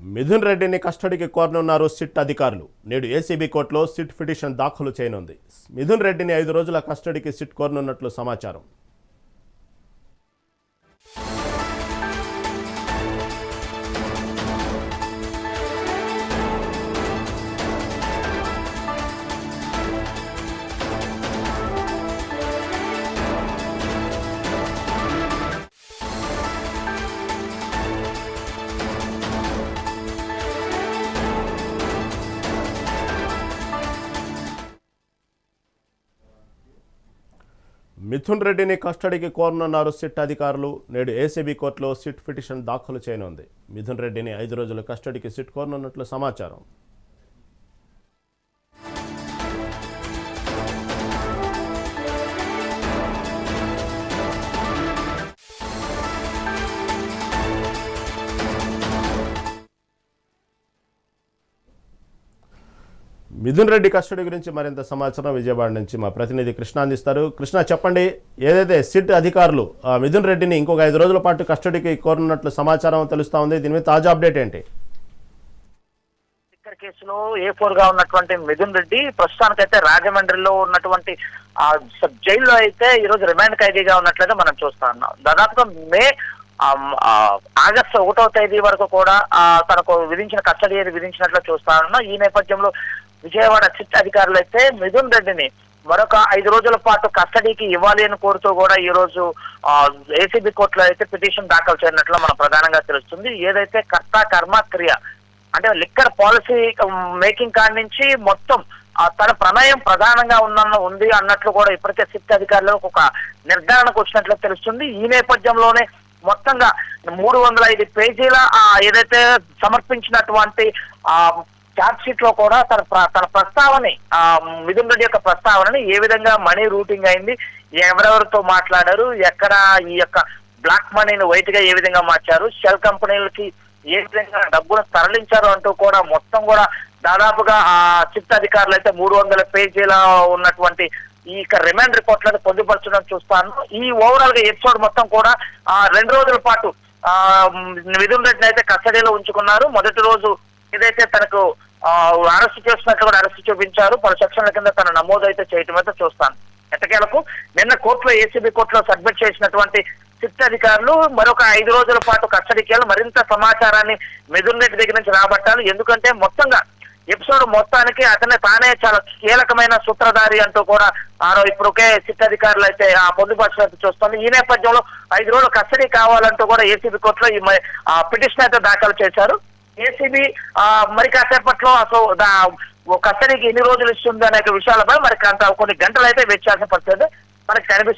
మిథున్ రెడ్డిని కస్టడీకి కోరనున్నారు సిట్ అధికారులు. నేడు ఏసీబీ కోర్టులో సిట్ పిటిషన్ దాఖలు చేయనుంది. మిథున్ రెడ్డిని 5 రోజుల కస్టడీకి సిట్ కోరనున్నట్లు సమాచారం. మిథున్ రెడ్డిని కస్టడీకి కోరనున్నారు సిట్ అధికారులు. నేడు ఏసీబీ కోర్టులో సిట్ పిటిషన్ దాఖలు చేయనుంది. మిథున్ రెడ్డిని 5 రోజుల కస్టడీకి సిట్ కోరనున్నట్లు సమాచారం. మిథున్ రెడ్డి కస్టడీ గురించి మరింత సమాచారం విజయవాడ నుంచి మా ప్రతినిధి కృష్ణ అందిస్తారు. కృష్ణ, చెప్పండి, ఏదైతే సిట్ అధికారులు మిథున్ రెడ్డిని ఇంకొక 5 రోజుల పాటు కస్టడీకి కోరనున్నట్లు సమాచారం తెలుస్తా ఉంది. దీని మీద తాజా అప్డేట్ ఏంటి? కేసులో A4 గా ఉన్నటువంటి మిథున్ రెడ్డి ప్రస్తుతానికైతే రాజమండ్రిలో ఉన్నటువంటి జైల్లో అయితే ఈ రోజు రిమాండ్ ఖైదీగా ఉన్నట్లయితే మనం చూస్తా ఉన్నాం. దాదాపుగా ఆగస్టు 1వ తేదీ వరకు కూడా తనకు విధించిన కస్టడీ విధించినట్లు చూస్తా ఉన్నాం. ఈ నేపథ్యంలో విజయవాడ సిట్ అధికారులు అయితే మిథున్ రెడ్డిని మరొక 5 రోజుల పాటు కస్టడీకి ఇవ్వాలి అని కోరుతూ కూడా ఈ రోజు ఏసీబీ కోర్టులో అయితే పిటిషన్ దాఖలు చేయనట్లు మనం ప్రధానంగా తెలుస్తుంది. ఏదైతే కర్త కర్మ క్రియ అంటే లిక్కర్ పాలసీ మేకింగ్ కాడి నుంచి మొత్తం తన ప్రమేయం ప్రధానంగా ఉంది అన్నట్లు కూడా ఇప్పటికే సిట్ అధికారులకు ఒక నిర్ధారణకు వచ్చినట్లు తెలుస్తుంది. ఈ నేపథ్యంలోనే మొత్తంగా 305 పేజీల ఏదైతే సమర్పించినటువంటి ఛార్జ్ షీట్ లో కూడా తన ప్రస్తావన మిథున్ రెడ్డి యొక్క ప్రస్తావనని ఏ విధంగా మనీ రూటింగ్ అయింది, ఎవరెవరితో మాట్లాడారు, ఎక్కడ ఈ యొక్క బ్లాక్ మనీని వైట్ గా ఏ విధంగా మార్చారు, షెల్ కంపెనీలకి ఏ విధంగా డబ్బులు తరలించారు అంటూ కూడా మొత్తం కూడా దాదాపుగా సిట్ అధికారులు అయితే 300 పేజీల ఉన్నటువంటి ఈ రిమాండ్ రిపోర్ట్లను పొందుపరచడం చూస్తాను. ఈ ఓవరాల్ గా ఎపిసోడ్ మొత్తం కూడా 2 రోజుల పాటు మిథున్ రెడ్డిని అయితే కస్టడీలో ఉంచుకున్నారు. మొదటి రోజు ఏదైతే తనకు అరెస్ట్ చేసినట్లు కూడా అరెస్ట్ చూపించారు. పలు సెక్షన్ల కింద తన నమోదు అయితే చేయటం అయితే చూస్తాను. ఎట్టకేలకు నిన్న కోర్టులో ఏసీబీ కోర్టులో సబ్మిట్ చేసినటువంటి సిట్ అధికారులు మరొక 5 రోజుల పాటు కస్టడీకి మరింత సమాచారాన్ని మిథున్ రెడ్డి దగ్గర నుంచి రాబట్టాలి. ఎందుకంటే మొత్తంగా ఎపిసోడ్ మొత్తానికి తానే చాలా కీలకమైన సూత్రధారి అంటూ కూడా ఇప్పటికే సిట్ అధికారులు అయితే పొందుపరిచినట్టు చూస్తుంది. ఈ నేపథ్యంలో 5 రోజులు కస్టడీ కావాలంటూ కూడా ఏసీబీ కోర్టులో ఈ పిటిషన్ అయితే దాఖలు చేశారు. ఏసీబీ మరి కాసేపట్లో అసలు కస్టడీకి ఎన్ని రోజులు ఇస్తుంది అనే విషయాలపై మరి కొన్ని గంటలు అయితే వెచ్చాల్సిన పరిస్థితి మనకి కనిపిస్తుంది.